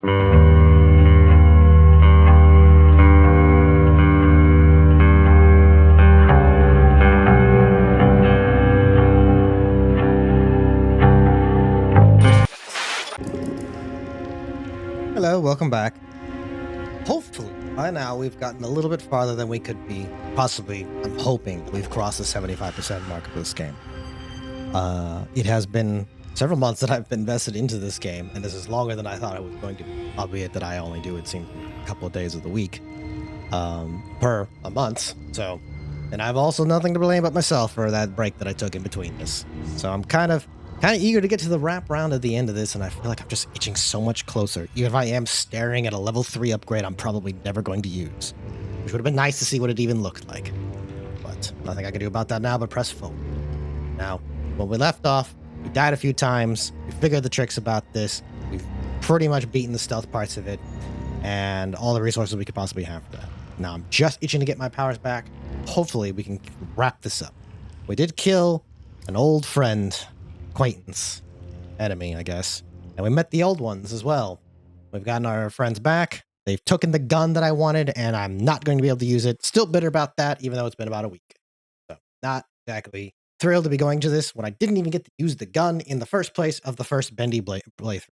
Hello, welcome back. Hopefully, by now we've gotten a little bit farther than we could be. Possibly, I'm hoping we've crossed the 75% mark of this game. It has been several months that I've invested into this game, and this is longer than I thought it was going to be, albeit that I only do, it seems, a couple of days of the week per a month. So, and I've also nothing to blame but myself for that break that I took in between this. So I'm kind of eager to get to the wrap round at the end of this, and I feel like I'm just itching so much closer. Even if I am staring at a level 3 upgrade I'm probably never going to use. Which would have been nice to see what it even looked like. But nothing I can do about that now but press forward. Now, when we left off, we died a few times, we figured the tricks about this, we've pretty much beaten the stealth parts of it, and all the resources we could possibly have for that. Now I'm just itching to get my powers back. Hopefully we can wrap this up. We did kill an old friend, acquaintance, enemy, I guess. And we met the old ones as well. We've gotten our friends back. They've taken the gun that I wanted, and I'm not going to be able to use it. Still bitter about that, even though it's been about a week. So, not exactly thrilled to be going to this when I didn't even get to use the gun in the first place of the first Bendy playthrough.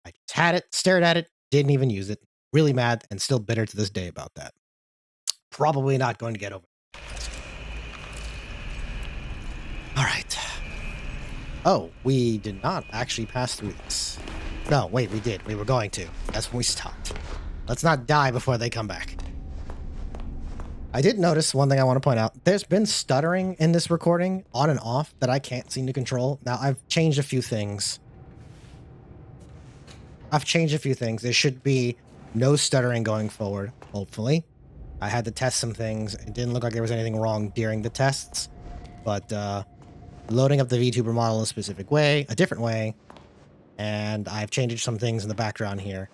I just had it, stared at it, didn't even use it. Really mad, and still bitter to this day about that. Probably not going to get over it. All right. Oh, we did not actually pass through this. No, wait, we did. We were going to. That's when we stopped. Let's not die before they come back. I did notice one thing I want to point out. There's been stuttering in this recording, on and off, that I can't seem to control. Now, I've changed a few things. There should be no stuttering going forward, hopefully. I had to test some things. It didn't look like there was anything wrong during the tests. But, loading up the Vtuber model in a specific way, a different way, and I've changed some things in the background here.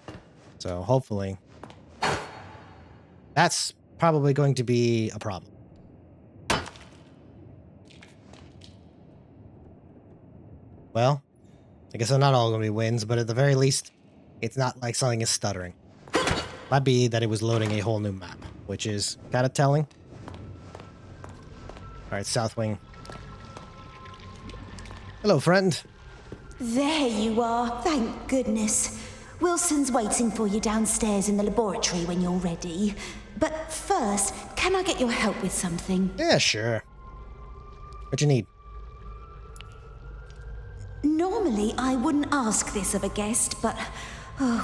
So hopefully that's probably going to be a problem. Well, I guess they're not all going to be wins, but at the very least, it's not like something is stuttering. Might be that it was loading a whole new map, which is kind of telling. All right, South Wing. Hello, friend. There you are, thank goodness. Wilson's waiting for you downstairs in the laboratory when you're ready. But first, can I get your help with something? Yeah, sure. What you need? Normally, I wouldn't ask this of a guest, but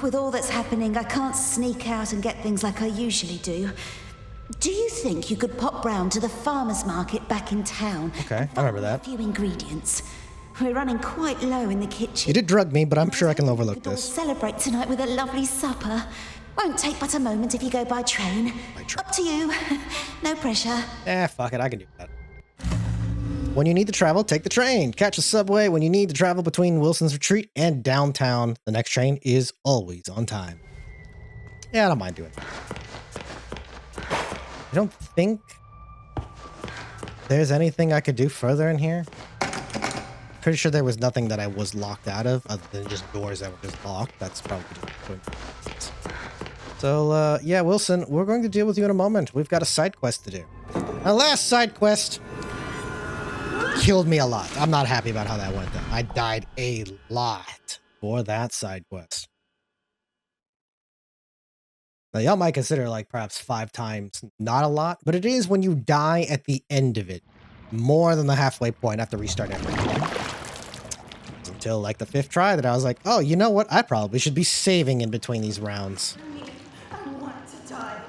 with all that's happening, I can't sneak out and get things like I usually do. Do you think you could pop round to the farmer's market back in town? Okay, I remember that. A few ingredients. We're running quite low in the kitchen. You did drug me, but I'm sure I can overlook this. Celebrate tonight with a lovely supper. Won't take but a moment if you go by train. Up to you. No pressure. Fuck it, I can do that. When you need to travel, take the train. Catch a subway when you need to travel between Wilson's Retreat and downtown. The next train is always on time. Yeah, I don't mind doing that. I don't think there's anything I could do further in here. Pretty sure there was nothing that I was locked out of other than just doors that were just locked. That's probably just... So, yeah, Wilson, we're going to deal with you in a moment. We've got a side quest to do. Our last side quest killed me a lot. I'm not happy about how that went, though. I died a lot for that side quest. Now, y'all might consider, like, perhaps 5 times not a lot, but it is when you die at the end of it. More than the halfway point. I have to restart everything. Until, like, the 5th try that I was like, oh, you know what? I probably should be saving in between these rounds. I want to die.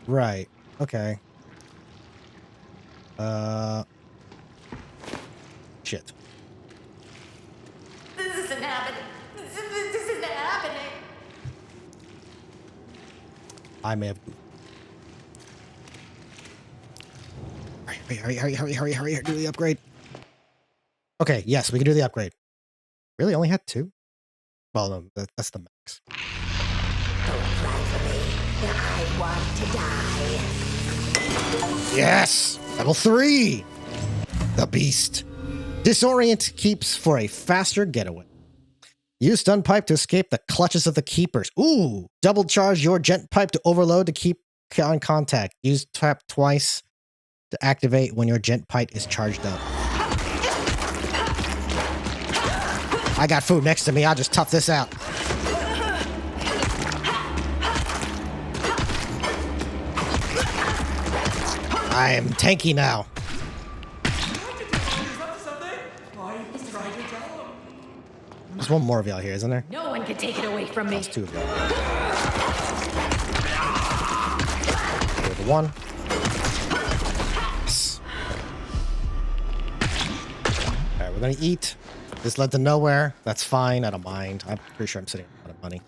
Right. Okay. Shit. This isn't happening. This isn't happening. I may have... Hurry, do the upgrade. Okay, yes, we can do the upgrade. Really, only had 2? Well, no, that's the max. Don't cry for me. I want to die. Yes! Level 3! The beast. Disorient keeps for a faster getaway. Use stun pipe to escape the clutches of the keepers. Ooh! Double charge your gent pipe to overload to keep on contact. Use tap twice to activate when your gent pipe is charged up. I got food next to me. I'll just tough this out. I am tanky now. There's one more of y'all here, isn't there? No one can take it away from me. There's two of y'all. Here's the one. Yes. Alright, we're gonna eat. This led to nowhere. That's fine. I don't mind. I'm pretty sure I'm sitting on a lot of money.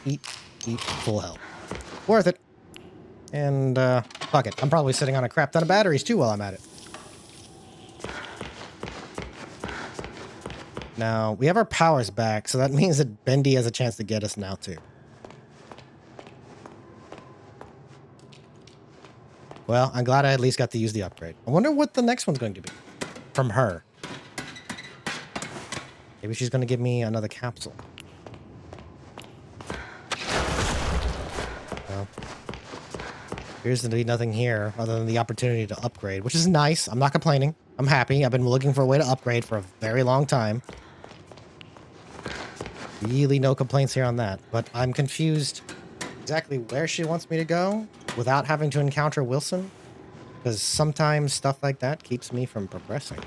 Eat. Full health. Worth it. And, fuck it. I'm probably sitting on a crap ton of batteries, too, while I'm at it. Now, we have our powers back, so that means that Bendy has a chance to get us now, too. Well, I'm glad I at least got to use the upgrade. I wonder what the next one's going to be. From her. Maybe she's going to give me another capsule. Well, appears to be nothing here other than the opportunity to upgrade, which is nice. I'm not complaining. I'm happy. I've been looking for a way to upgrade for a very long time. Really no complaints here on that, but I'm confused exactly where she wants me to go without having to encounter Wilson, because sometimes stuff like that keeps me from progressing.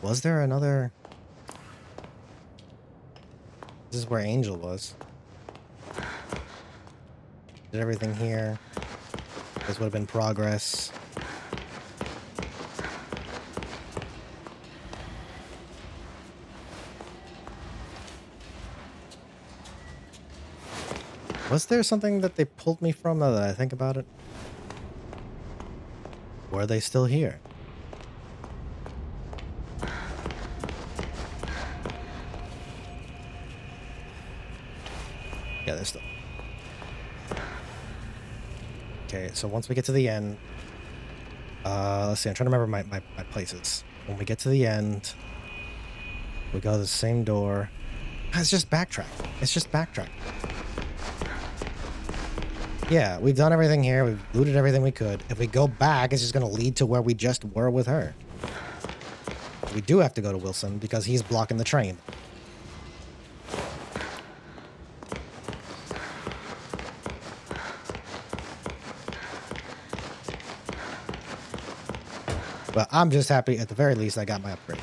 Was there another... This is where Angel was. Did everything here. This would have been progress. Was there something that they pulled me from now that I think about it? Were they still here? Yeah, they're still. Okay, so once we get to the end, let's see, I'm trying to remember my places. When we get to the end, we go to the same door. It's just backtrack. It's just backtrack. Yeah, we've done everything here. We've looted everything we could. If we go back, it's just going to lead to where we just were with her. We do have to go to Wilson because he's blocking the train. But I'm just happy, at the very least, I got my upgrade.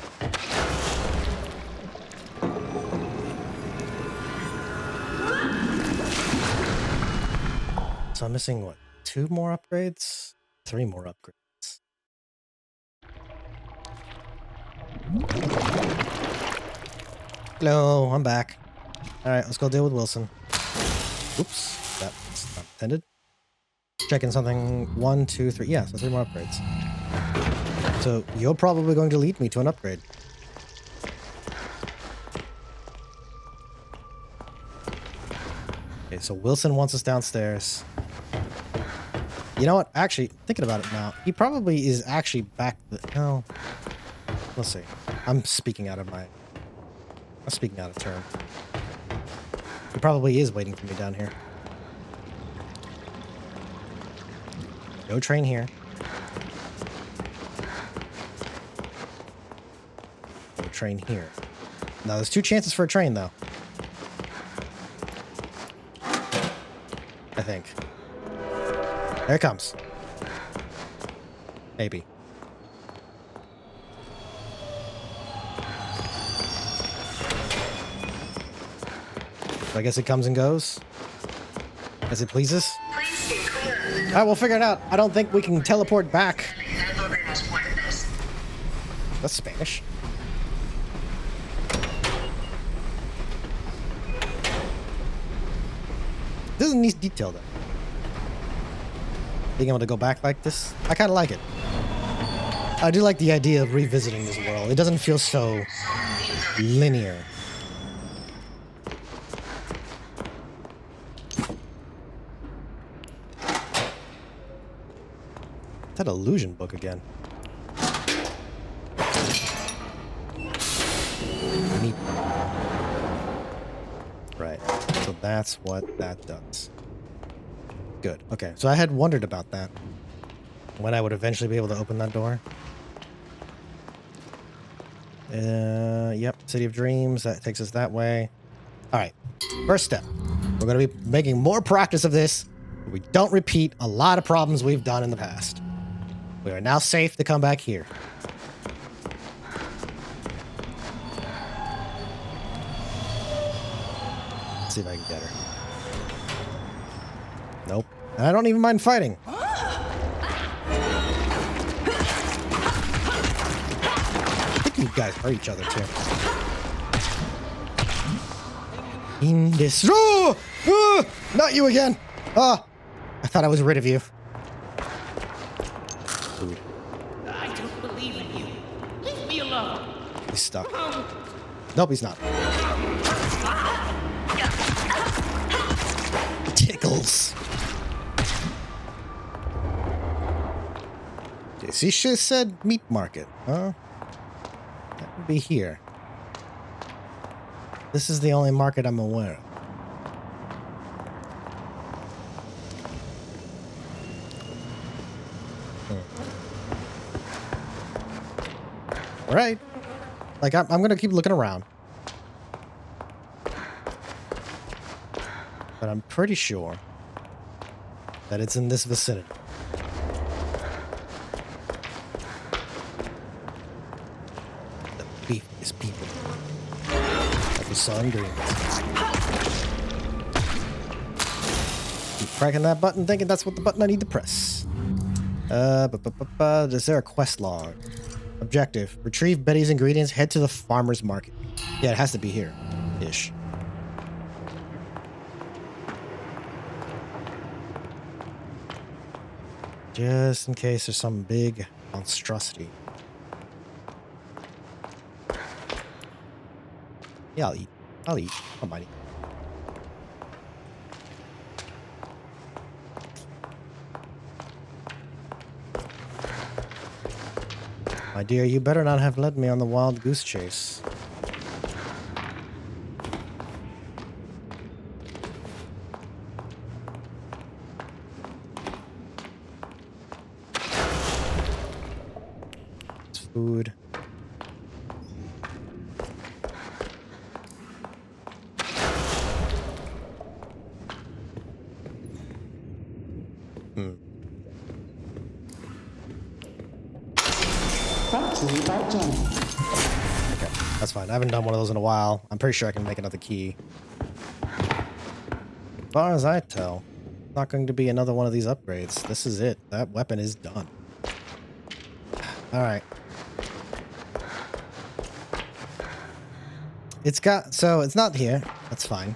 So I'm missing, what, 2 more upgrades? 3 more upgrades. Hello, I'm back. Alright, let's go deal with Wilson. Oops, that's not intended. Checking something. 1, 2, 3. Yeah, so 3 more upgrades. So you're probably going to lead me to an upgrade. Okay, so Wilson wants us downstairs. You know what? Actually, thinking about it now, he probably is actually back. No, let's see. I'm speaking out of turn. He probably is waiting for me down here. No train here. No train here. Now, there's 2 chances for a train, though. I think. There it comes. Maybe. So I guess it comes and goes as it pleases. All right, we'll figure it out. I don't think we can teleport back. That's Spanish. This is a neat detail, though. Being able to go back like this, I kind of like it. I do like the idea of revisiting this world. It doesn't feel so linear. That illusion book again. Neat. Right. So that's what that does. Good. Okay. So I had wondered about that. When I would eventually be able to open that door. Yep. City of Dreams. That takes us that way. All right. First step. We're going to be making more practice of this. So we don't repeat a lot of problems we've done in the past. We are now safe to come back here. Let's see if I can get her. Nope. And I don't even mind fighting. I think you guys hurt each other too. In this. Oh! Not you again. Oh, I thought I was rid of you. Food. I don't believe in you. Leave me alone. He's stuck. Nope, he's not. Tickles. She just said meat market, huh? That would be here. This is the only market I'm aware of. All right. Like, I'm going to keep looking around. But I'm pretty sure that it's in this vicinity. The beefiest people. Like we saw in Dreams. Keep pressing that button, thinking that's what the button I need to press. Is there a quest log? Objective. Retrieve Betty's ingredients, head to the farmer's market. Yeah, it has to be here. Ish. Just in case there's some big monstrosity. Yeah, I'll eat. I'll eat. I don't mind eating. My dear, you better not have led me on the wild goose chase. It's food. Brought to you by Jenny. Okay, that's fine. I haven't done one of those in a while. I'm pretty sure I can make another key. As far as I tell, not going to be another one of these upgrades. This is it. That weapon is done. All right. It's got, so it's not here. That's fine.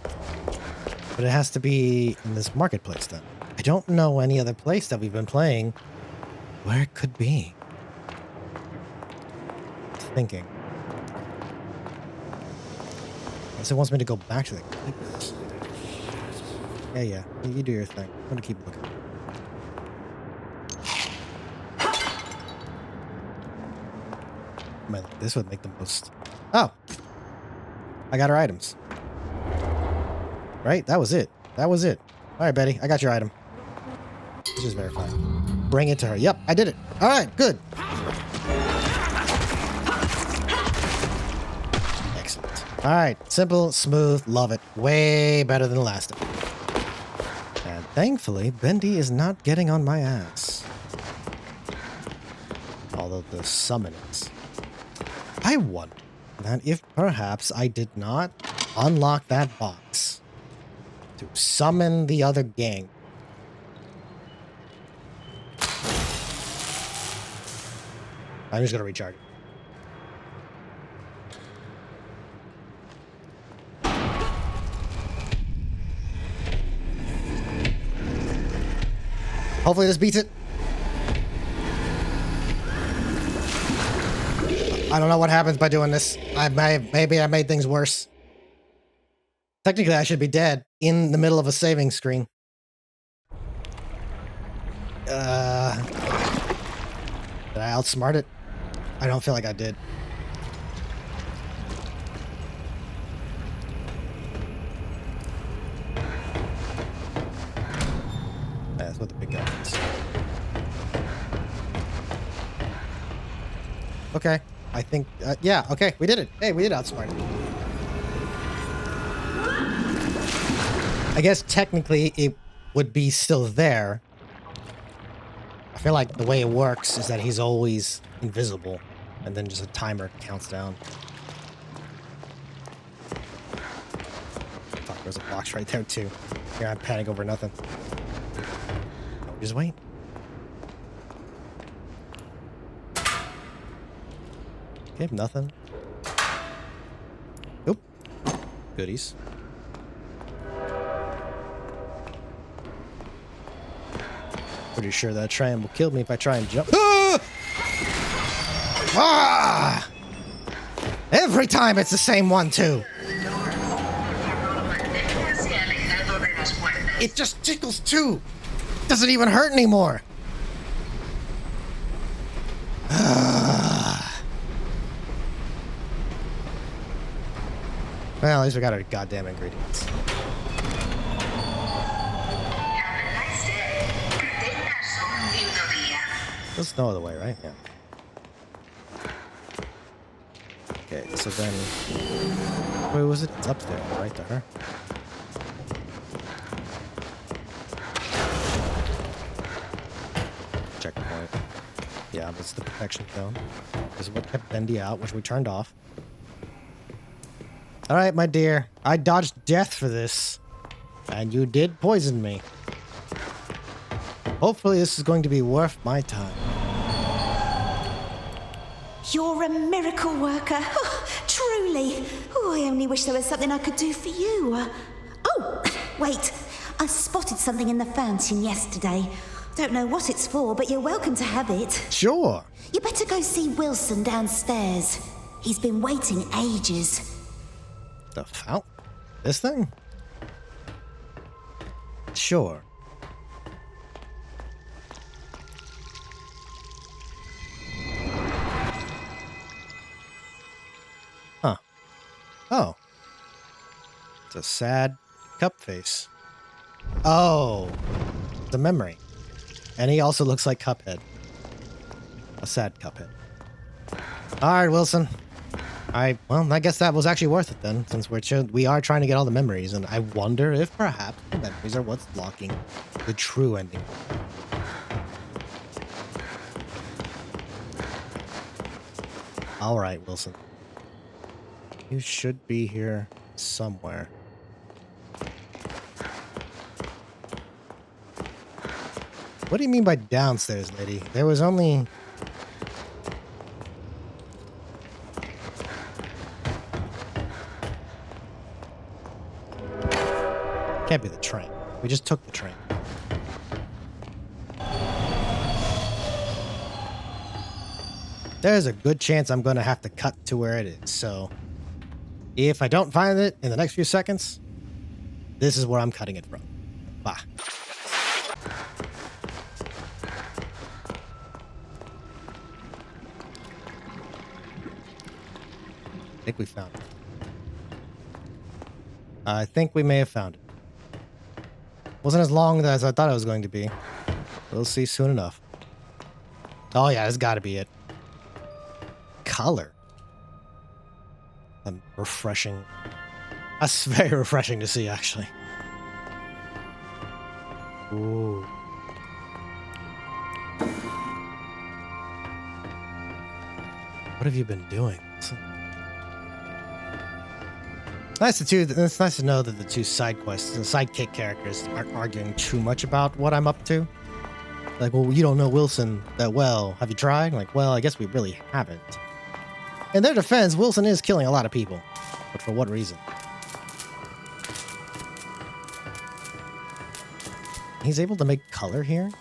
But it has to be in this marketplace then. I don't know any other place that we've been playing where it could be. Thinking. Unless it wants me to go back to the clips. Yeah. You do your thing. I'm gonna keep looking. Man, this would make the most. Oh! I got her items. Right? That was it. Alright, Betty. I got your item. Let's just verify. Bring it to her. Yep, I did it. Alright, good. All right, simple, smooth, love it. Way better than the last time. And thankfully, Bendy is not getting on my ass. Although the summon is. I wonder that if perhaps I did not unlock that box to summon the other gang. I'm just gonna recharge it. Hopefully this beats it. I don't know what happens by doing this. Maybe I made things worse. Technically, I should be dead in the middle of a saving screen. Did I outsmart it? I don't feel like I did. That's what the big guy is. Okay. I think, yeah, okay, we did it. Hey, we did outsmart it. I guess technically it would be still there. I feel like the way it works is that he's always invisible, and then just a timer counts down. Fuck, there's a box right there too. Here, I panic over nothing. No, just wait. Okay, nothing. Oop. Goodies. Pretty sure that tram will kill me if I try and jump. Ah! Ah! Every time it's the same one, too. It just tickles, too. Doesn't even hurt anymore. Ah. Well, at least we got our goddamn ingredients. There's no other way, right? Yeah. Okay, so then... Where was it? It's up there, right there. Checkpoint. Yeah, that's the protection zone. This is what kept Bendy out, which we turned off. Alright, my dear. I dodged death for this. And you did poison me. Hopefully this is going to be worth my time. You're a miracle worker. Oh, truly. Oh, I only wish there was something I could do for you. Oh, wait. I spotted something in the fountain yesterday. Don't know what it's for, but you're welcome to have it. Sure. You better go see Wilson downstairs. He's been waiting ages. The fountain? This thing? Sure. Huh. Oh. It's a sad cup face. Oh. The memory. And he also looks like Cuphead. A sad Cuphead. Alright, Wilson. Well, I guess that was actually worth it then, since we are trying to get all the memories, and I wonder if perhaps the memories are what's locking the true ending. Alright, Wilson. You should be here somewhere. What do you mean by downstairs, lady? There was only... Can't be the train. We just took the train. There's a good chance I'm going to have to cut to where it is, so... If I don't find it in the next few seconds, this is where I'm cutting it from. Bye. I think we found it. I think we may have found it. Wasn't as long as I thought it was going to be. We'll see soon enough. Oh yeah, it's got to be it. Color. Refreshing. That's very refreshing to see, actually. Ooh. What have you been doing? It's nice to know that the two side quests, the sidekick characters, aren't arguing too much about what I'm up to. Like, well, you don't know Wilson that well. Have you tried? Like, well, I guess we really haven't. In their defense, Wilson is killing a lot of people. But for what reason? He's able to make color here?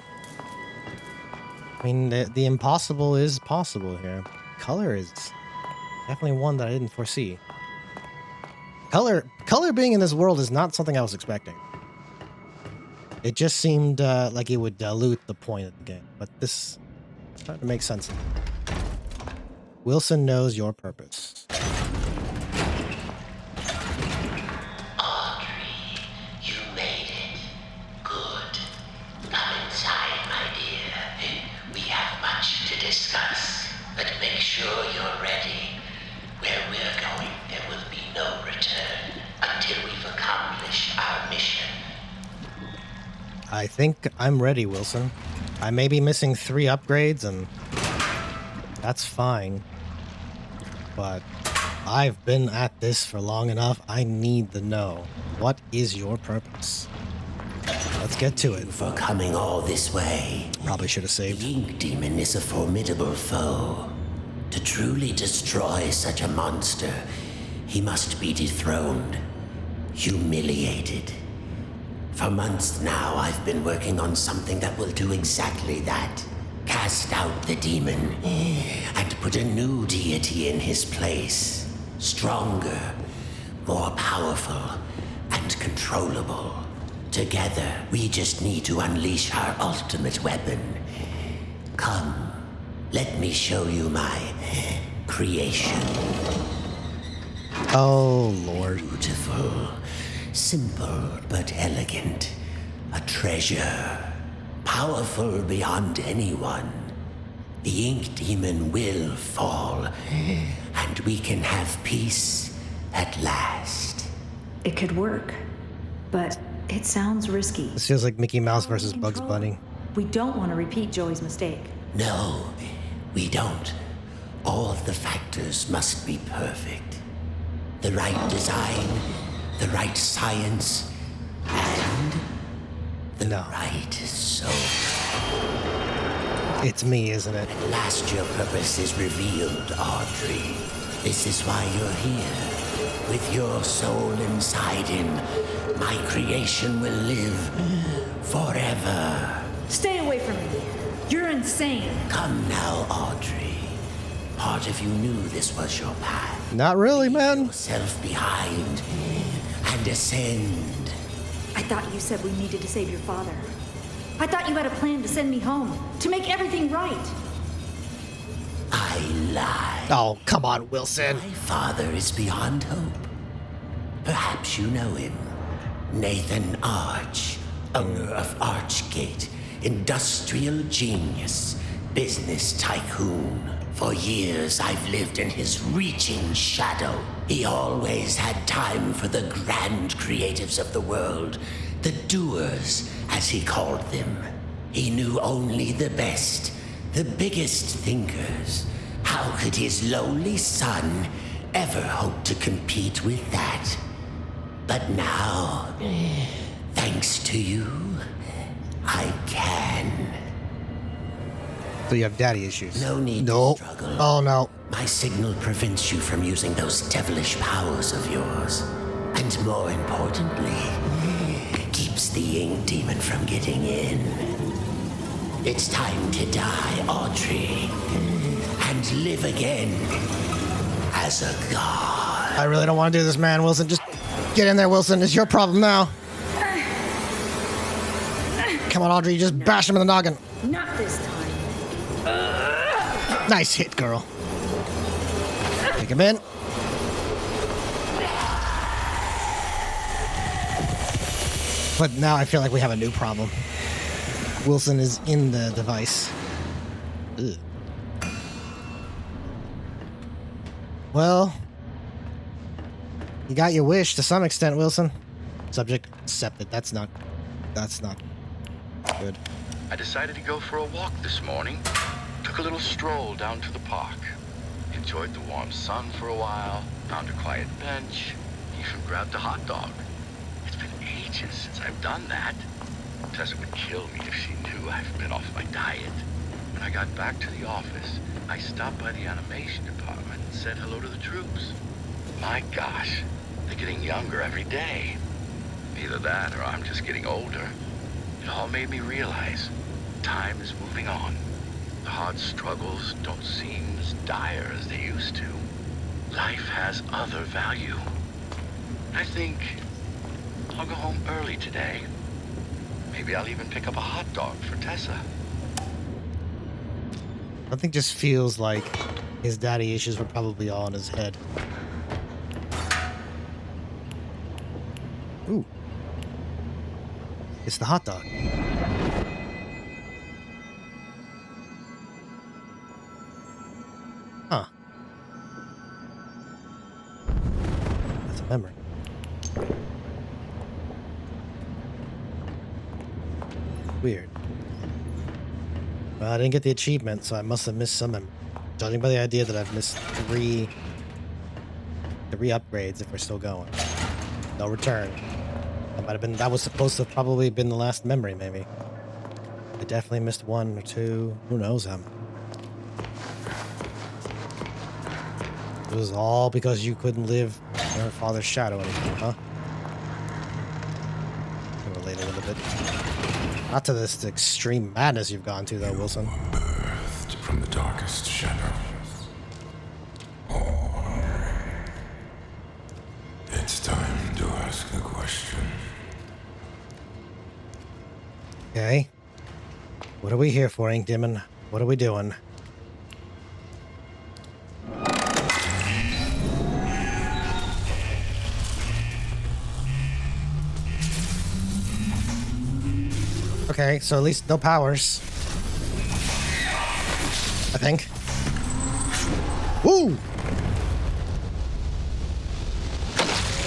I mean, the impossible is possible here. Color is definitely one that I didn't foresee. Color being in this world is not something I was expecting. It just seemed like it would dilute the point of the game. But this Starting to make sense. Wilson knows your purpose. Audrey, you made it. Good. Come inside, my dear. We have much to discuss, but make sure you're ready. Where we're going, there will be no return until we've accomplished our mission. I think I'm ready, Wilson. I may be missing 3 upgrades, and that's fine. But I've been at this for long enough. I need to know. What is your purpose? Let's get to it. For coming all this way. Probably should have saved. The Ink Demon is a formidable foe. To truly destroy such a monster, he must be dethroned, humiliated. For months now, I've been working on something that will do exactly that. Cast out the demon and put a new deity in his place. Stronger, more powerful, and controllable. Together, we just need to unleash our ultimate weapon. Come, let me show you my creation. Oh, Lord. Beautiful, simple but elegant. A treasure. Powerful beyond anyone. The Ink Demon will fall, and we can have peace at last. It could work, but it sounds risky. This feels like Mickey Mouse versus Bugs Bunny. We don't want to repeat Joey's mistake. No, we don't. All of the factors must be perfect. The right design, the right science, and the right soul. It's me, isn't it? At last your purpose is revealed, Audrey. This is why you're here. With your soul inside him, my creation will live forever. Stay away from me. You're insane. Come now, Audrey. Part of you knew this was your path. Not really, man. Yourself behind and ascend. I thought you said we needed to save your father. I thought you had a plan to send me home, to make everything right. I lied. Oh, come on, Wilson. My father is beyond hope. Perhaps you know him. Nathan Arch, owner of Archgate, industrial genius, business tycoon. For years, I've lived in his reaching shadow. He always had time for the grand creatives of the world, the doers, as he called them. He knew only the best, the biggest thinkers. How could his lowly son ever hope to compete with that? But now, thanks to you, I can. So you have daddy issues. No need Nope. to struggle. Oh, no. My signal prevents you from using those devilish powers of yours. And more importantly, keeps the Ink Demon from getting in. It's time to die, Audrey, and live again as a god. I really don't want to do this, man. Wilson, just get in there, Wilson. It's your problem now. Come on, Audrey. Just bash him in the noggin. Not this time. Nice hit, girl. Take him in. But now I feel like we have a new problem. Wilson is in the device. Ugh. Well, you got your wish to some extent, Wilson. Subject accepted. That's not good. I decided to go for a walk this morning. Took a little stroll down to the park. Enjoyed the warm sun for a while. Found a quiet bench. Even grabbed a hot dog. It's been ages since I've done that. Tessa would kill me if she knew I've been off my diet. When I got back to the office, I stopped by the animation department and said hello to the troops. My gosh, they're getting younger every day. Either that or I'm just getting older. It all made me realize time is moving on. The hard struggles don't seem as dire as they used to. Life has other value. I think I'll go home early today. Maybe I'll even pick up a hot dog for Tessa. Something just feels like his daddy issues were probably all in his head. Ooh. It's the hot dog. Huh. That's a memory. Weird. Well, I didn't get the achievement, so I must have missed some. Judging by the idea that I've missed three upgrades if we're still going. No return. That might have been. That was supposed to have probably been the last memory, maybe. I definitely missed one or two. Who knows how many. It was all because you couldn't live in your father's shadow anymore, huh? Can relate a little bit. Not to this extreme madness you've gone to, though, Wilson. Birthed from the darkest shadows. Oh, it's time to ask the question. Okay. What are we here for, Ink Demon? What are we doing? Okay, so at least no powers. I think. Woo!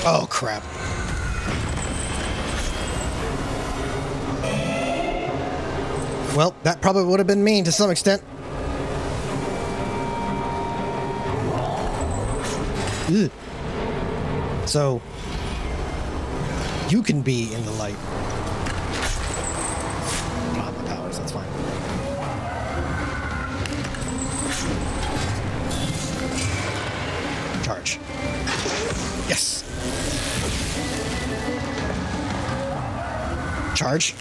Oh, crap. Well, that probably would have been mean to some extent. Ugh. So, you can be in the light. That's fine. Charge. Yes. Charge.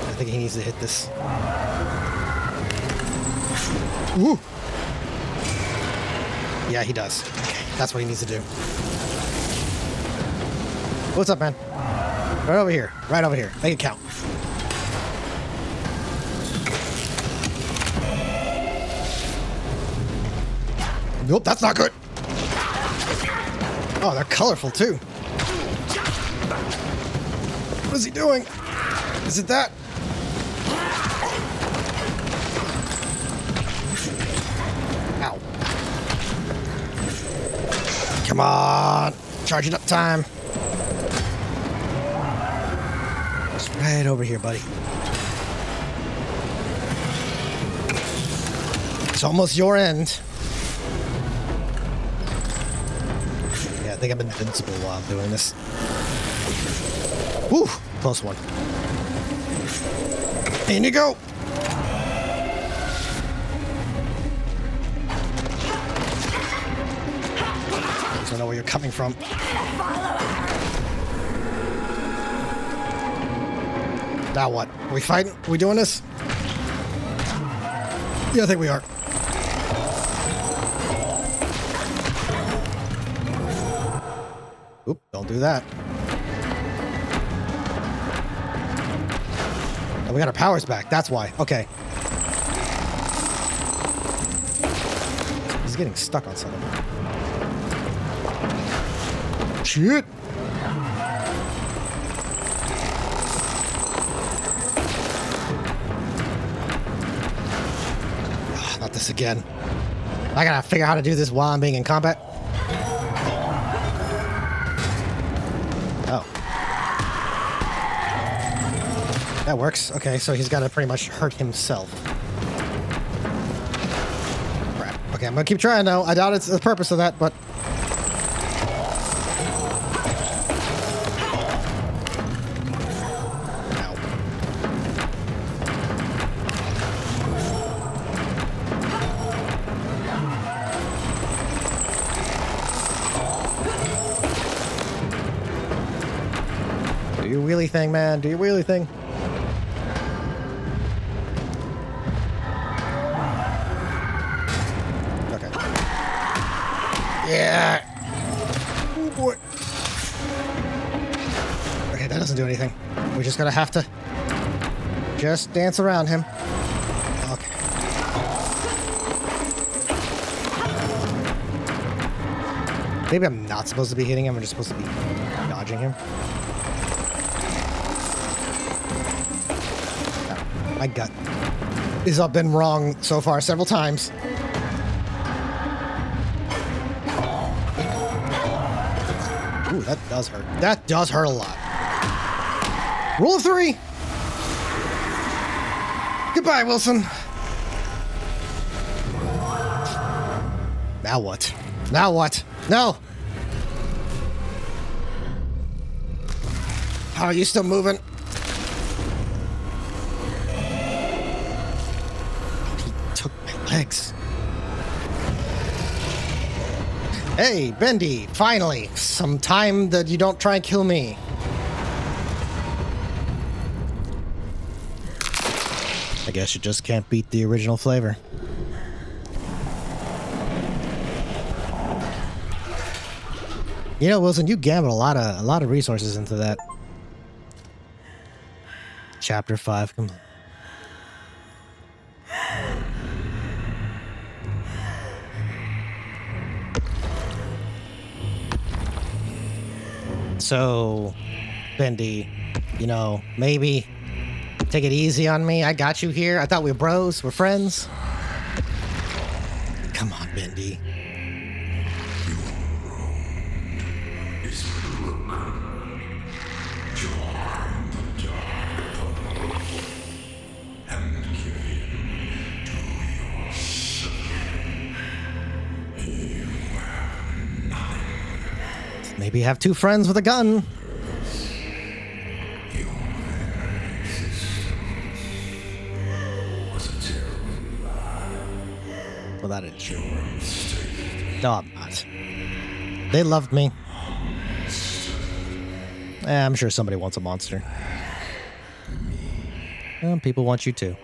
I think he needs to hit this. Woo. Yeah, he does. Okay, that's what he needs to do. What's up, man? Right over here. Right over here. Make it count. Nope, that's not good. Oh, they're colorful, too. What is he doing? Is it that? Ow. Come on. Charging up time. Right over here, buddy. It's almost your end. Yeah, I think I'm invincible while I'm doing this. Woo! Close one. In you go! I don't know where you're coming from. Now what? Are we fighting? Are we doing this? Yeah, I think we are. Oop, don't do that. Oh, we got our powers back. That's why. Okay. He's getting stuck on something. Shit! Not this again. I gotta figure out how to do this while I'm being in combat. Oh. That works. Okay, so he's gotta pretty much hurt himself. Crap. Okay, I'm gonna keep trying though. I doubt it's the purpose of that, but... Do your wheelie thing, man. Do your wheelie thing. Okay. Yeah. Oh boy. doesn't do anything. We're just gonna have to just dance around him. Okay. Maybe I'm not supposed to be hitting him. I'm just supposed to be dodging him. Oh, my gut is up and wrong so far several times. Ooh, that does hurt. That does hurt a lot. Rule of 3. Goodbye, Wilson. Now what? Now what? No! How are you still moving? He took my legs. Hey, Bendy, finally. Some time that you don't try and kill me. I guess you just can't beat the original flavor. You know, Wilson, you gambled a lot of resources into that. Chapter 5. Come on. So, Bendy, you know, maybe take it easy on me. I got you here. I thought we were bros. We're friends. Come on, Bendy. Maybe have 2 friends with a gun. Well, that is true. No, I'm not. They loved me. I'm sure somebody wants a monster. Well, people want you too.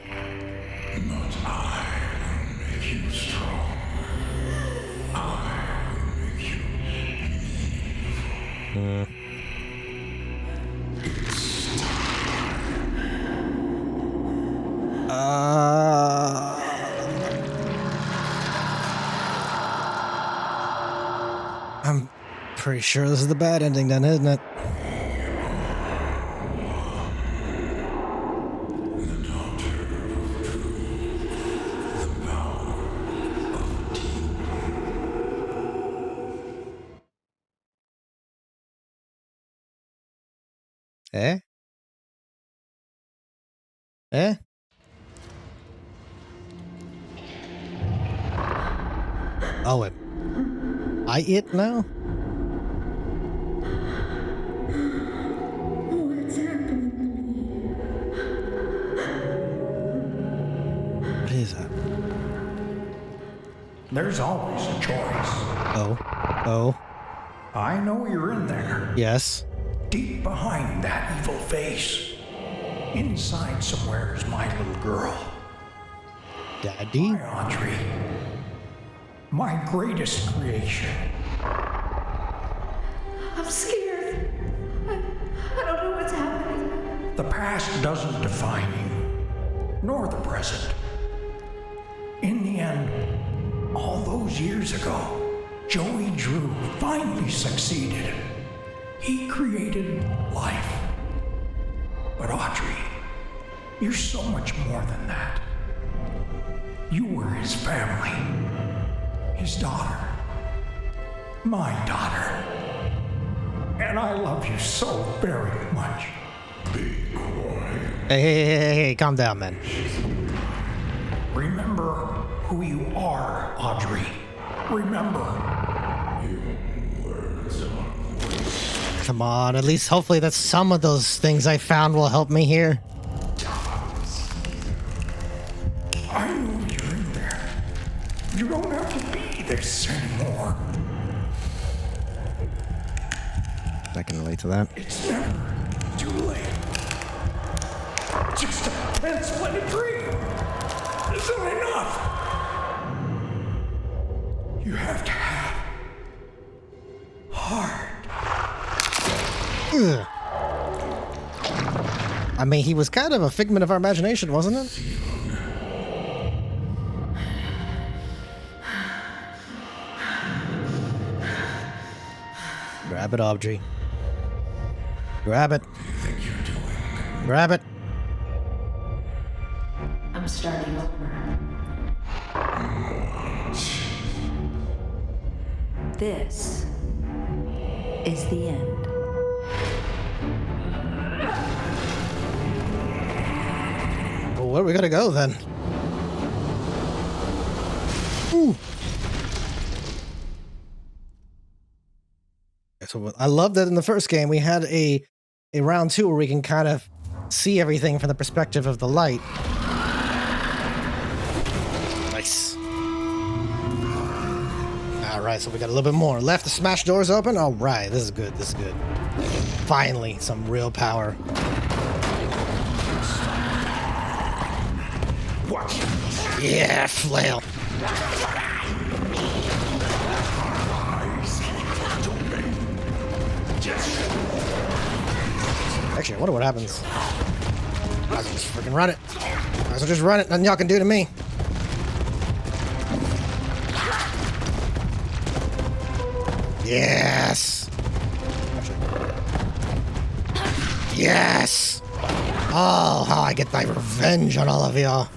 I'm pretty sure this is the bad ending then, isn't it? Eh? Eh? Oh, it now? What is that? There's always a choice. Oh. Oh. I know you're in there. Yes. Deep behind that evil face. Inside somewhere is my little girl. Daddy? My Audrey. My greatest creation. I'm scared. I don't know what's happening. The past doesn't define you, nor the present. In the end, all those years ago, Joey Drew finally succeeded. He created life. But Audrey, you're so much more than that. You were his family, his daughter, my daughter. And I love you so very much. Be quiet. Hey, calm down, man. Remember who you are, Audrey. Remember. Come on, at least hopefully that some of those things I found will help me here. I know you're in there. You don't have to be this anymore. I can relate to that. It's never too late. Just a pencil and a dream isn't enough. You have to have heart. Ugh. I mean, he was kind of a figment of our imagination, wasn't it? Grab it, Audrey. Grab it. Grab it. I'm starting over. This is the end. Well, where are we gonna go then? Ooh. So I love that in the first game we had a round 2 where we can kind of see everything from the perspective of the light. Nice. Alright, so we got a little bit more. Left, the smash doors open. Alright, this is good, this is good. Finally, some real power. Yeah, flail. Actually, I wonder what happens. Might as well just freaking run it. Might as well just run it. Nothing y'all can do to me. Yes. Yes. Oh, how I get my revenge on all of y'all.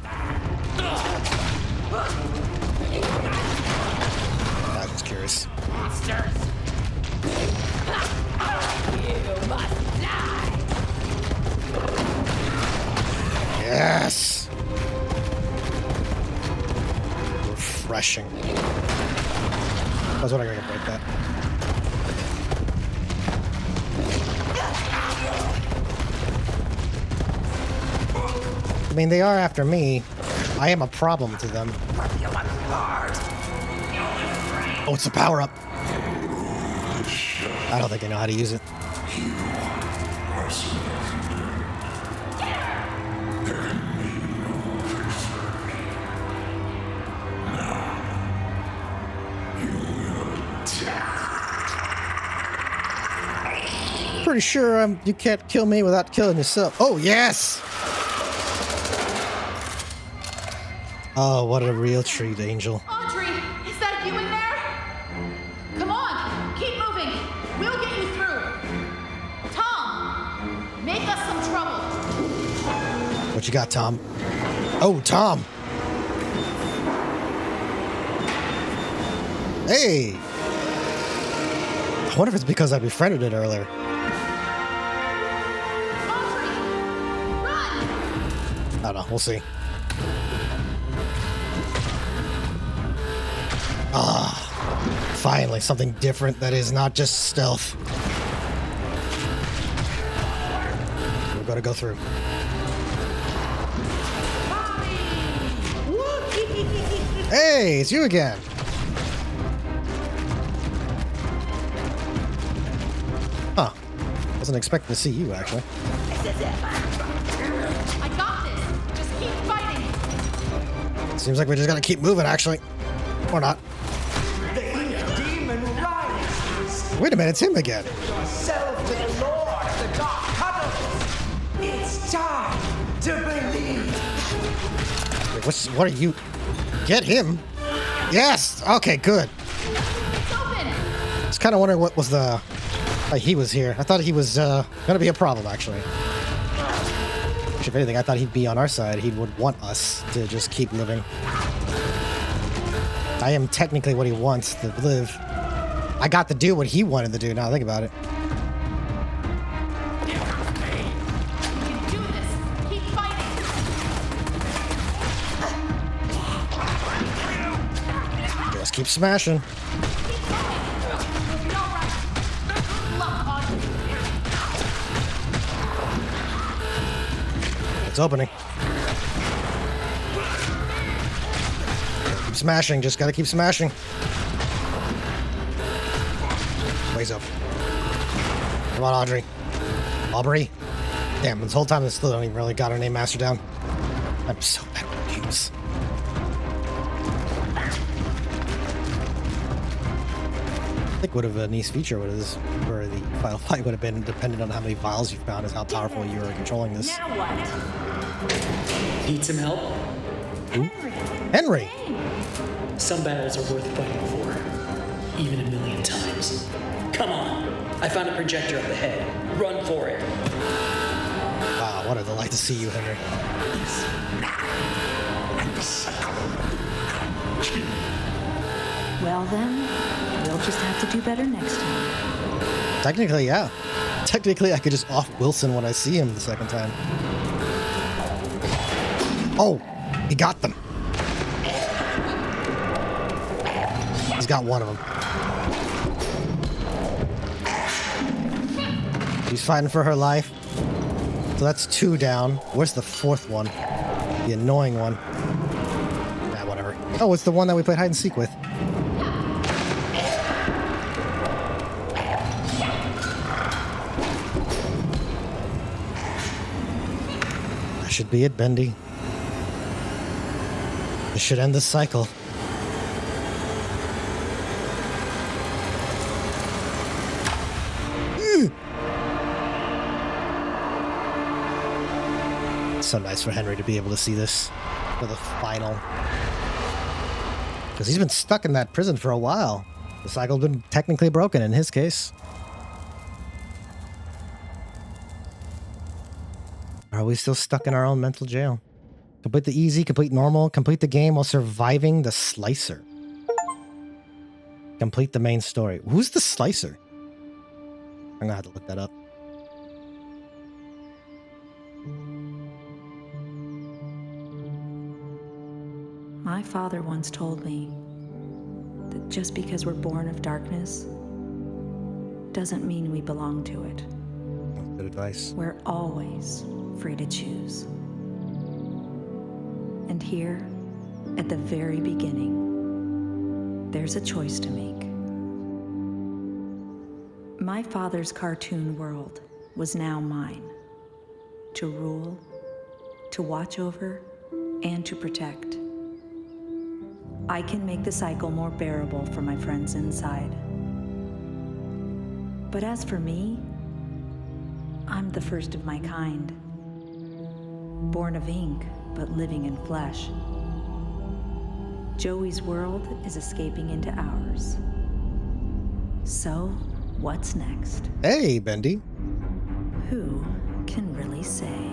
I'm just curious. Yes. Refreshing. I was wondering if I could break that. I mean, they are after me. I am a problem to them. Oh, it's a power-up. I don't think I know how to use it. Pretty sure you can't kill me without killing yourself. Oh, yes! Oh, what a real treat, Angel. Audrey, is that you in there? Come on, keep moving. We'll get you through. Tom, make us some trouble. What you got, Tom? Oh, Tom! Hey! I wonder if it's because I befriended it earlier. Audrey, run! I don't know, we'll see. Ah, finally, something different that is not just stealth. We're gonna go through. Hey, it's you again. Huh. Wasn't expecting to see you, actually. I got this. Just keep fighting. Seems like we just gotta keep moving, actually. Or not. Demon rises. Wait a minute, it's him again. Yourself to the Lord of the Dark Tunnels. It's time to believe. Wait, what are you? Get him? Yes! Okay, good. It's open. I was kind of wondering what was the... Why he was here. I thought he was gonna be a problem, actually. If anything, I thought he'd be on our side. He would want us to just keep living. I am technically what he wants to live. I got to do what he wanted to do, now think about it. You can do this. Keep fighting. Just keep smashing. It's opening. Keep smashing, just gotta keep smashing. Ways up. Come on, Audrey. Aubrey. Damn, this whole time I still don't even really got her name mastered down. I'm so bad with names. I think would have a nice feature would have where the final fight would have been dependent on how many vials you found is how powerful you were controlling this. Now what? Need some help? Henry! Some battles are worth fighting for, even 1,000,000 times. Come on, I found a projector up ahead. Run for it. Wow, what a delight to see you, Henry. Well then, we'll just have to do better next time. Technically, yeah. Technically, I could just off Wilson when I see him the second time. Oh, he got them. He's got one of them. She's fighting for her life. So that's 2 down. Where's the 4th one? The annoying one. Nah, whatever. Oh, it's the one that we played hide and seek with. That should be it, Bendy. This should end the cycle. So nice for Henry to be able to see this for the final. Because he's been stuck in that prison for a while. The cycle's been technically broken in his case. Are we still stuck in our own mental jail? Complete the easy, complete normal, complete the game while surviving the slicer. Complete the main story. Who's the slicer? I'm gonna have to look that up. My father once told me that just because we're born of darkness doesn't mean we belong to it. Good advice. We're always free to choose. And here, at the very beginning, there's a choice to make. My father's cartoon world was now mine. To rule, to watch over, and to protect. I can make the cycle more bearable for my friends inside. But as for me, I'm the first of my kind. Born of ink, but living in flesh. Joey's world is escaping into ours. So, what's next? Hey, Bendy. Who can really say?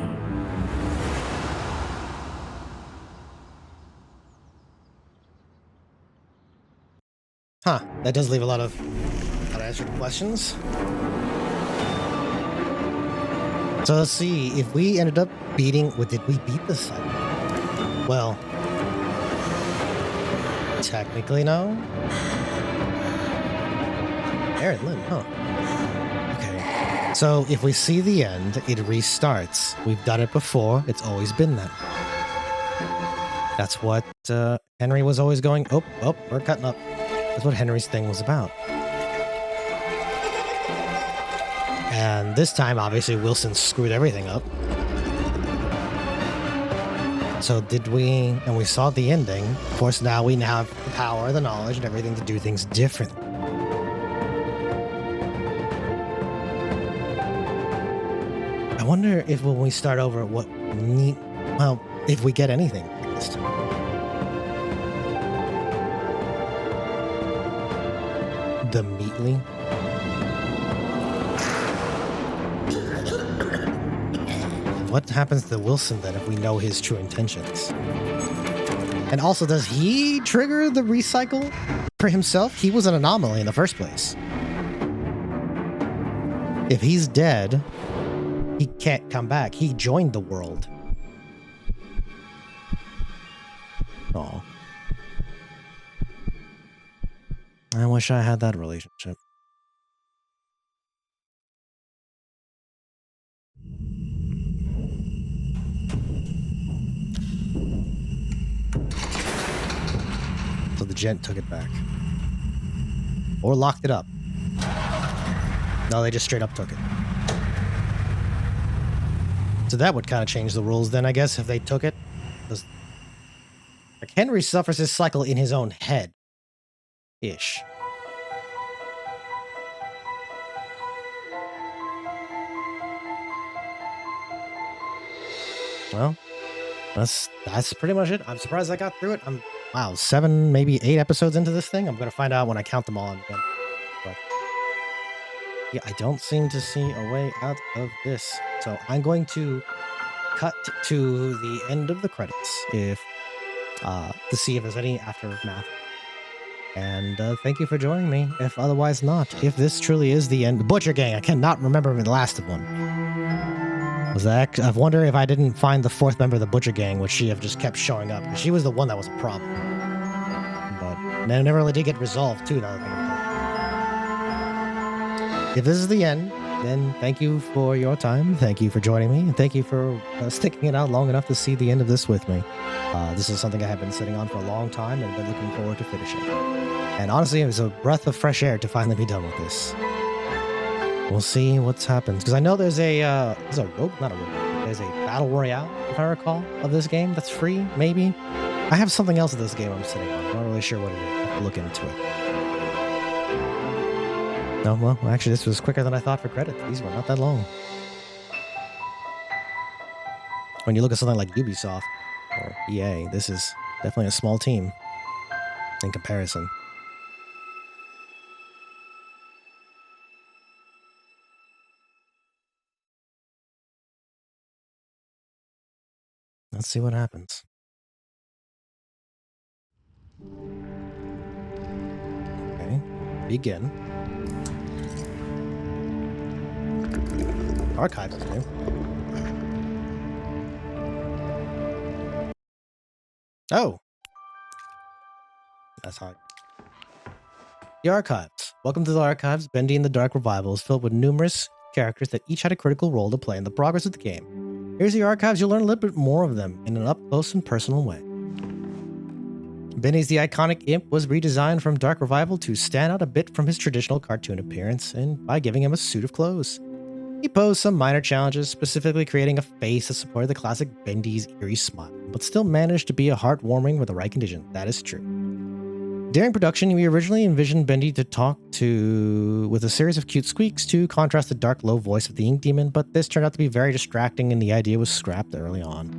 Huh, that does leave a lot of unanswered questions. So let's see, if we ended up beating, did we beat the cycle? Well, technically no. Aaron Lynn, huh? Okay, so if we see the end, it restarts. We've done it before, it's always been that way. That's what Henry was always going, oh, we're cutting up. That's what Henry's thing was about. And this time, obviously, Wilson screwed everything up. So did we, and we saw the ending. Of course, now we have the power, the knowledge, and everything to do things differently. I wonder if when we start over, if we get anything this time. The Meatly. What happens to Wilson then if we know his true intentions? And also, does he trigger the recycle for himself? He was an anomaly in the first place. If he's dead, he can't come back. He joined the world. Oh. I wish I had that relationship. So the gent took it back. Or locked it up. No, they just straight up took it. So that would kind of change the rules then, I guess, if they took it. Like, Henry suffers his cycle in his own head. Ish. Well, that's pretty much it. I'm surprised I got through it. Wow, 7, maybe 8 episodes into this thing. I'm gonna find out when I count them all again. But yeah, I don't seem to see a way out of this. So I'm going to cut to the end of the credits to see if there's any aftermath. And thank you for joining me, if otherwise not. If this truly is the end. Butcher Gang, I cannot remember the last one. I wonder if I didn't find the 4th member of the Butcher Gang, would she have just kept showing up? Because she was the one that was a problem. But it never really did get resolved, too, now that I think about it. If this is the end, then thank you for your time. Thank you for joining me. And thank you for sticking it out long enough to see the end of this with me. This is something I have been sitting on for a long time and been looking forward to finishing. And honestly, it was a breath of fresh air to finally be done with this. We'll see what's happened. Because I know there's a rogue, not a rogue. There's a battle royale, if I recall, of this game that's free, maybe. I have something else of this game I'm sitting on. I'm not really sure what it is. I have to look into it. No, well, actually, this was quicker than I thought for credits. These were not that long. When you look at something like Ubisoft or EA, this is definitely a small team in comparison. Let's see what happens. Okay, begin. Archives is new. Oh! That's hard. The Archives. Welcome to the Archives. Bendy and the Dark Revival is filled with numerous characters that each had a critical role to play in the progress of the game. Here's the Archives. You'll learn a little bit more of them in an up-close and personal way. Bendy's the iconic imp was redesigned from Dark Revival to stand out a bit from his traditional cartoon appearance, and by giving him a suit of clothes. He posed some minor challenges, specifically creating a face that supported the classic Bendy's eerie smile, but still managed to be a heartwarming with the right condition. That is true. During production, we originally envisioned Bendy to talk with a series of cute squeaks to contrast the dark, low voice of the Ink Demon, but this turned out to be very distracting and the idea was scrapped early on.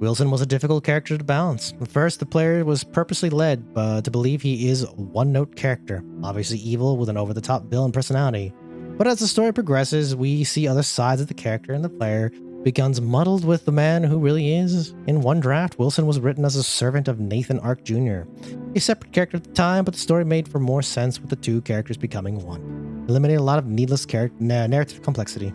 Wilson was a difficult character to balance. At first, the player was purposely led to believe he is a one-note character, obviously evil with an over-the-top villain personality. But as the story progresses, we see other sides of the character and the player becomes muddled with the man who really is. In one draft, Wilson was written as a servant of Nathan Ark Jr., a separate character at the time, but the story made for more sense with the two characters becoming one. Eliminated a lot of needless narrative complexity.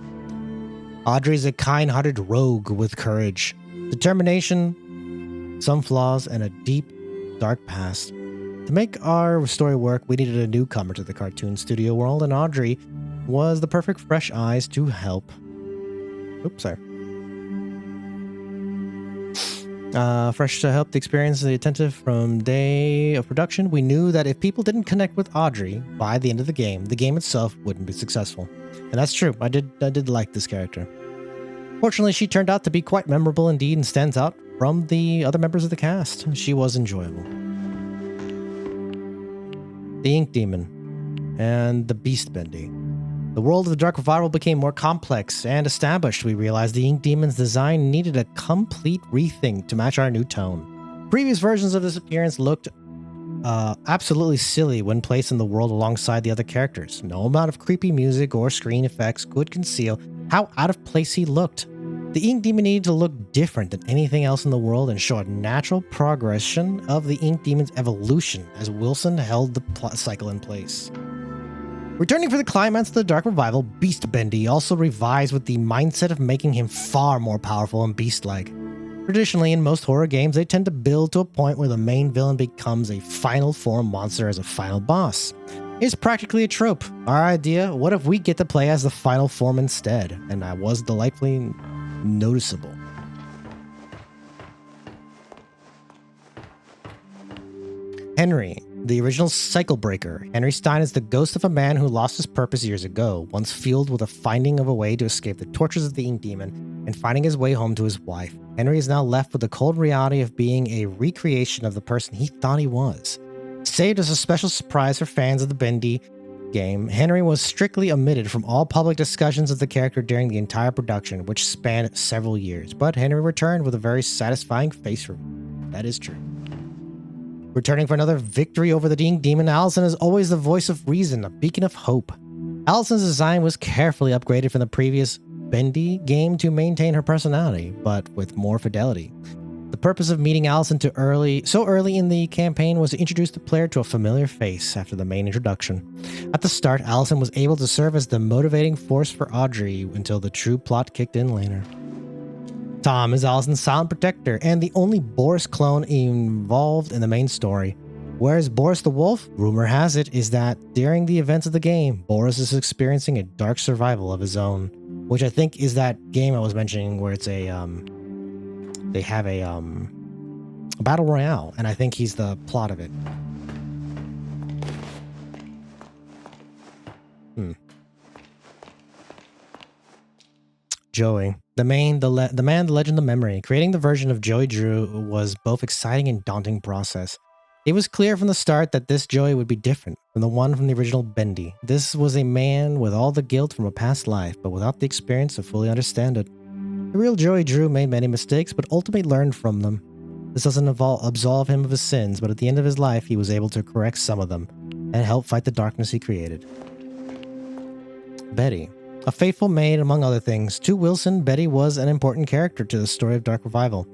Audrey is a kind-hearted rogue with courage, determination, some flaws, and a deep, dark past. To make our story work, we needed a newcomer to the cartoon studio world, and Audrey was the perfect fresh eyes to help. Oops, sorry. Fresh to help the experience of the attentive from day of production. We knew that if people didn't connect with Audrey by the end of the game itself wouldn't be successful. And that's true. I did like this character. Fortunately, she turned out to be quite memorable indeed and stands out from the other members of the cast. She was enjoyable. The Ink Demon and the Beast Bendy. The world of the Dark Revival became more complex and established. We realized the Ink Demon's design needed a complete rethink to match our new tone. Previous versions of this appearance looked absolutely silly when placed in the world alongside the other characters. No amount of creepy music or screen effects could conceal how out of place he looked. The Ink Demon needed to look different than anything else in the world and show a natural progression of the Ink Demon's evolution as Wilson held the plot cycle in place. Returning for the climax of the Dark Revival, Beast Bendy also revised with the mindset of making him far more powerful and beast-like. Traditionally, in most horror games, they tend to build to a point where the main villain becomes a final form monster as a final boss. It's practically a trope. Our idea, what if we get to play as the final form instead? And that was delightfully noticeable. Henry, the original cycle breaker. Henry Stein is the ghost of a man who lost his purpose years ago, once fueled with a finding of a way to escape the tortures of the Ink Demon and finding his way home to his wife. Henry is now left with the cold reality of being a recreation of the person he thought he was. Saved as a special surprise for fans of the Bendy game, Henry was strictly omitted from all public discussions of the character during the entire production, which spanned several years. But Henry returned with a very satisfying face reveal. That is true. Returning for another victory over the Ink Demon, Allison is always the voice of reason, a beacon of hope. Allison's design was carefully upgraded from the previous Bendy game to maintain her personality, but with more fidelity. The purpose of meeting Allison so early in the campaign was to introduce the player to a familiar face after the main introduction. At the start, Allison was able to serve as the motivating force for Audrey until the true plot kicked in later. Tom is Allison's silent protector and the only Boris clone involved in the main story. Whereas Boris the Wolf, rumor has it, is that during the events of the game, Boris is experiencing a dark survival of his own, which I think is that game I was mentioning where it's a they have a battle royale, and I think he's the plot of it. Joey, the man, the legend, the memory. Creating the version of Joey Drew was both exciting and daunting process. It was clear from the start that this Joey would be different from the one from the original Bendy. This was a man with all the guilt from a past life, but without the experience to fully understand it. The real Joey Drew made many mistakes, but ultimately learned from them. This doesn't absolve him of his sins, but at the end of his life, he was able to correct some of them and help fight the darkness he created. Betty. A faithful maid, among other things. To Wilson, Betty was an important character to the story of Dark Revival.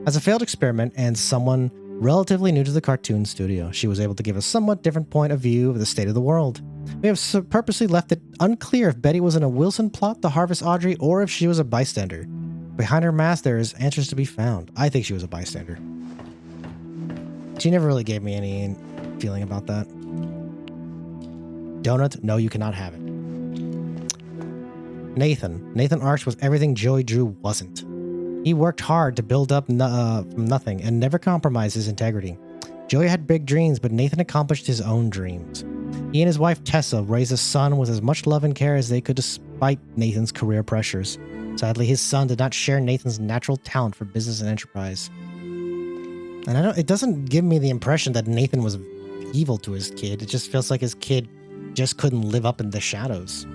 As a failed experiment and someone relatively new to the cartoon studio, she was able to give a somewhat different point of view of the state of the world. We have purposely left it unclear if Betty was in a Wilson plot to harvest Audrey or if she was a bystander. Behind her mask, there is answers to be found. I think she was a bystander. She never really gave me any feeling about that. Donut, no, you cannot have it. Nathan Arch was everything Joey Drew wasn't. He worked hard to build up from nothing and never compromised his integrity. Joey had big dreams, but Nathan accomplished his own dreams. He and his wife Tessa raised a son with as much love and care as they could despite Nathan's career pressures. Sadly, his son did not share Nathan's natural talent for business and enterprise. And it doesn't give me the impression that Nathan was evil to his kid. It just feels like his kid just couldn't live up in the shadows.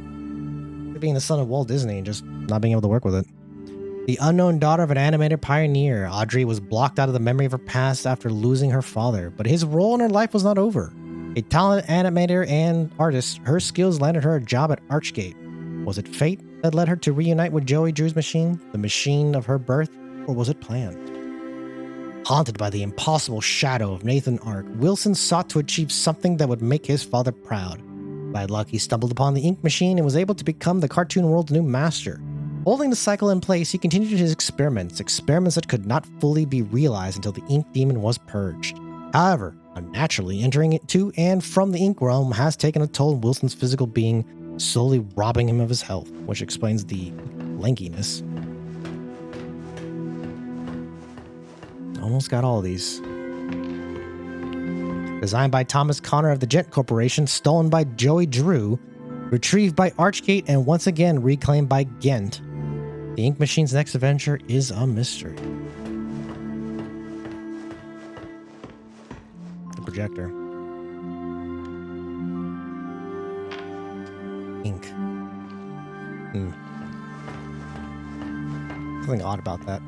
Being the son of Walt Disney and just not being able to work with it. The unknown daughter of an animator pioneer, Audrey was blocked out of the memory of her past after losing her father, but his role in her life was not over. A talented animator and artist, her skills landed her a job at Archgate. Was it fate that led her to reunite with Joey Drew's machine, the machine of her birth, or was it planned? Haunted by the impossible shadow of Nathan Ark, Wilson sought to achieve something that would make his father proud. By luck, he stumbled upon the ink machine and was able to become the cartoon world's new master. Holding the cycle in place, he continued his experiments that could not fully be realized until the ink demon was purged. However, unnaturally entering it to and from the ink realm has taken a toll on Wilson's physical being, slowly robbing him of his health, which explains the lankiness. Almost got all of these. Designed by Thomas Connor of the Gent Corporation, stolen by Joey Drew, retrieved by Archgate, and once again reclaimed by Gent. The Ink Machine's next adventure is a mystery. The projector. Ink. Something odd about that.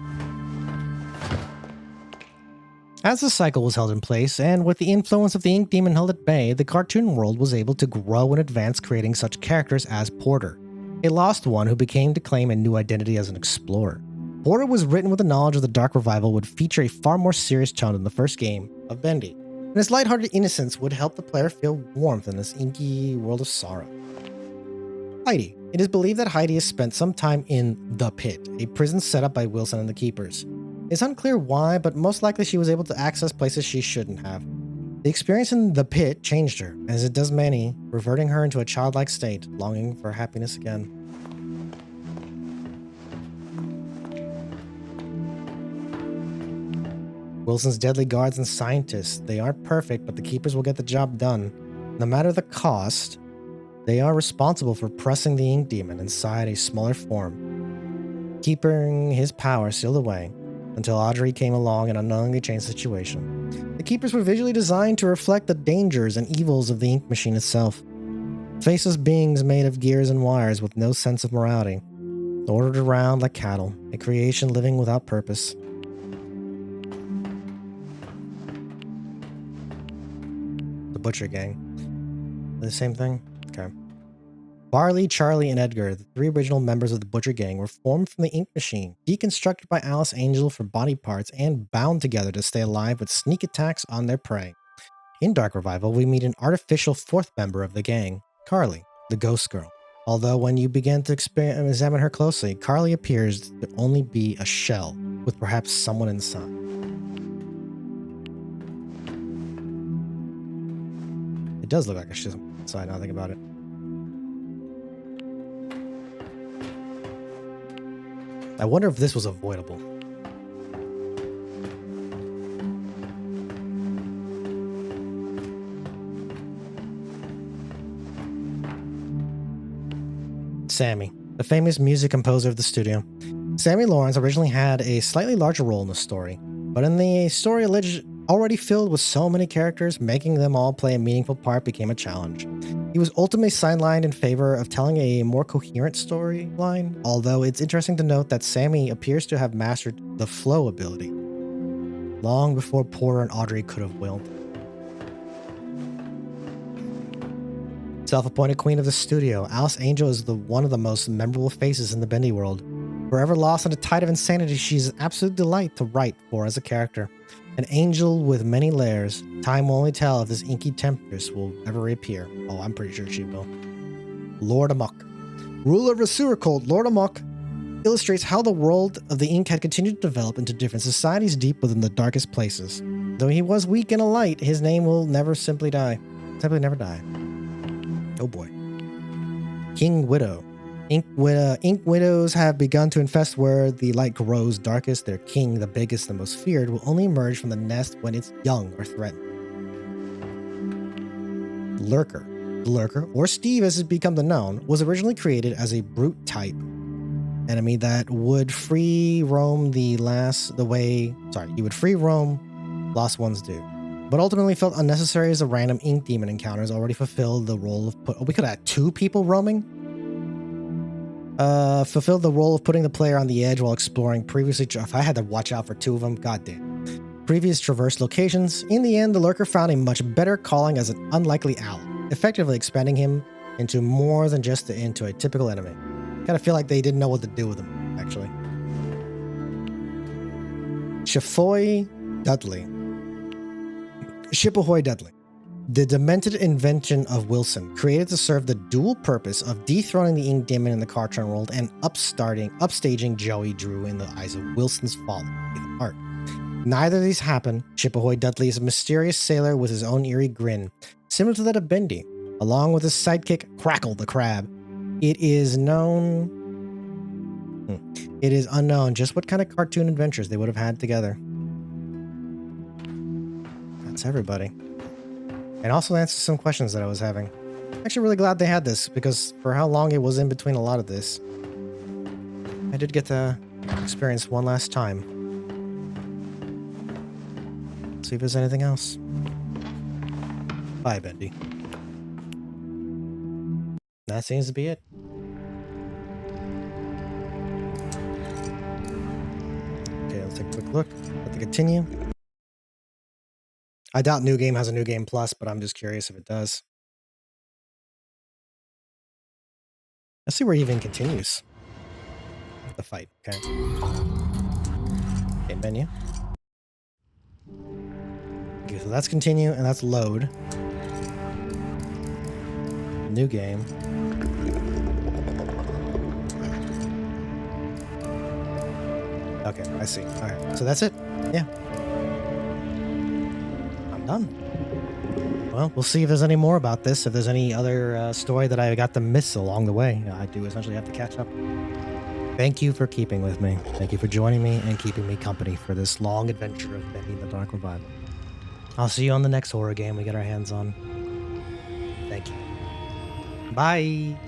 As the cycle was held in place, and with the influence of the Ink Demon held at bay, the cartoon world was able to grow and advance, creating such characters as Porter, a lost one who became to claim a new identity as an explorer. Porter was written with the knowledge of the Dark Revival would feature a far more serious tone than the first game of Bendy, and his lighthearted innocence would help the player feel warmth in this inky world of sorrow. Heidi. It is believed that Heidi has spent some time in The Pit, a prison set up by Wilson and the Keepers. It's unclear why, but most likely she was able to access places she shouldn't have. The experience in The Pit changed her, as it does many, reverting her into a childlike state, longing for happiness again. Wilson's deadly guards and scientists, they aren't perfect, but the Keepers will get the job done. No matter the cost, they are responsible for pressing the Ink Demon inside a smaller form, keeping his power sealed away until Audrey came along and unknowingly changed the situation. The Keepers were visually designed to reflect the dangers and evils of the Ink Machine itself. Faceless beings made of gears and wires with no sense of morality. Ordered around like cattle, a creation living without purpose. The Butcher Gang. The same thing? Okay. Barley, Charlie, and Edgar, the 3 original members of the Butcher Gang, were formed from the ink machine, deconstructed by Alice Angel for body parts, and bound together to stay alive with sneak attacks on their prey. In Dark Revival, we meet an artificial 4th member of the gang, Carly, the Ghost Girl. Although when you begin to examine her closely, Carly appears to only be a shell, with perhaps someone inside. It does look like a shell inside, now I think about it. I wonder if this was avoidable. Sammy, the famous music composer of the studio. Sammy Lawrence originally had a slightly larger role in the story, but in the story already filled with so many characters, making them all play a meaningful part became a challenge. He was ultimately sidelined in favor of telling a more coherent storyline, although it's interesting to note that Sammy appears to have mastered the flow ability, long before Porter and Audrey could have willed. Self-appointed queen of the studio, Alice Angel is one of the most memorable faces in the Bendy world. Forever lost in a tide of insanity, she's an absolute delight to write for as a character. An angel with many layers. Time will only tell if this inky temptress will ever reappear. Oh, I'm pretty sure she will. Lord Amok. Ruler of a sewer cult, Lord Amok illustrates how the world of the ink had continued to develop into different societies deep within the darkest places. Though he was weak in a light, his name will never simply die. Simply never die. Oh boy. King Widow. Ink widows have begun to infest where the light grows darkest. Their king, the biggest and most feared, will only emerge from the nest when it's young or threatened. Lurker. The Lurker, or Steve as it's become known, was originally created as a brute type enemy that would free roam he would free roam lost ones do. But ultimately felt unnecessary as a random ink demon encounters already fulfilled the role of we could have had 2 people roaming? Fulfilled the role of putting the player on the edge while exploring previously. If I had to watch out for 2 of them, goddamn. Previous traversed locations. In the end, the Lurker found a much better calling as an unlikely ally, effectively expanding him into more than just into a typical enemy. Kind of feel like they didn't know what to do with him, actually. Shippoy Dudley. The demented invention of Wilson, created to serve the dual purpose of dethroning the ink demon in the cartoon world and upstaging Joey Drew in the eyes of Wilson's father, Ethan Hart. Neither of these happen. Shippoy Dudley is a mysterious sailor with his own eerie grin, similar to that of Bendy, along with his sidekick, Crackle the Crab. It is unknown just what kind of cartoon adventures they would have had together. That's everybody. And also answers some questions that I was having. Actually really glad they had this, because for how long it was in between a lot of this, I did get to experience one last time. See if there's anything else. Bye, Bendy. That seems to be it. Okay, let's take a quick look at the continue. I doubt New Game has a New Game Plus, but I'm just curious if it does. Let's see where it even continues. The fight, okay. Okay, menu. Okay, so that's continue and that's load. New game. Okay, I see. Alright, so that's it. Yeah. Done. Well, we'll see if there's any more about this. If there's any other story that I got to miss along the way, I do essentially have to catch up. Thank you for keeping with me. Thank you for joining me and keeping me company for this long adventure of Bendy the Dark Revival. I'll see you on the next horror game we get our hands on. Thank you. Bye.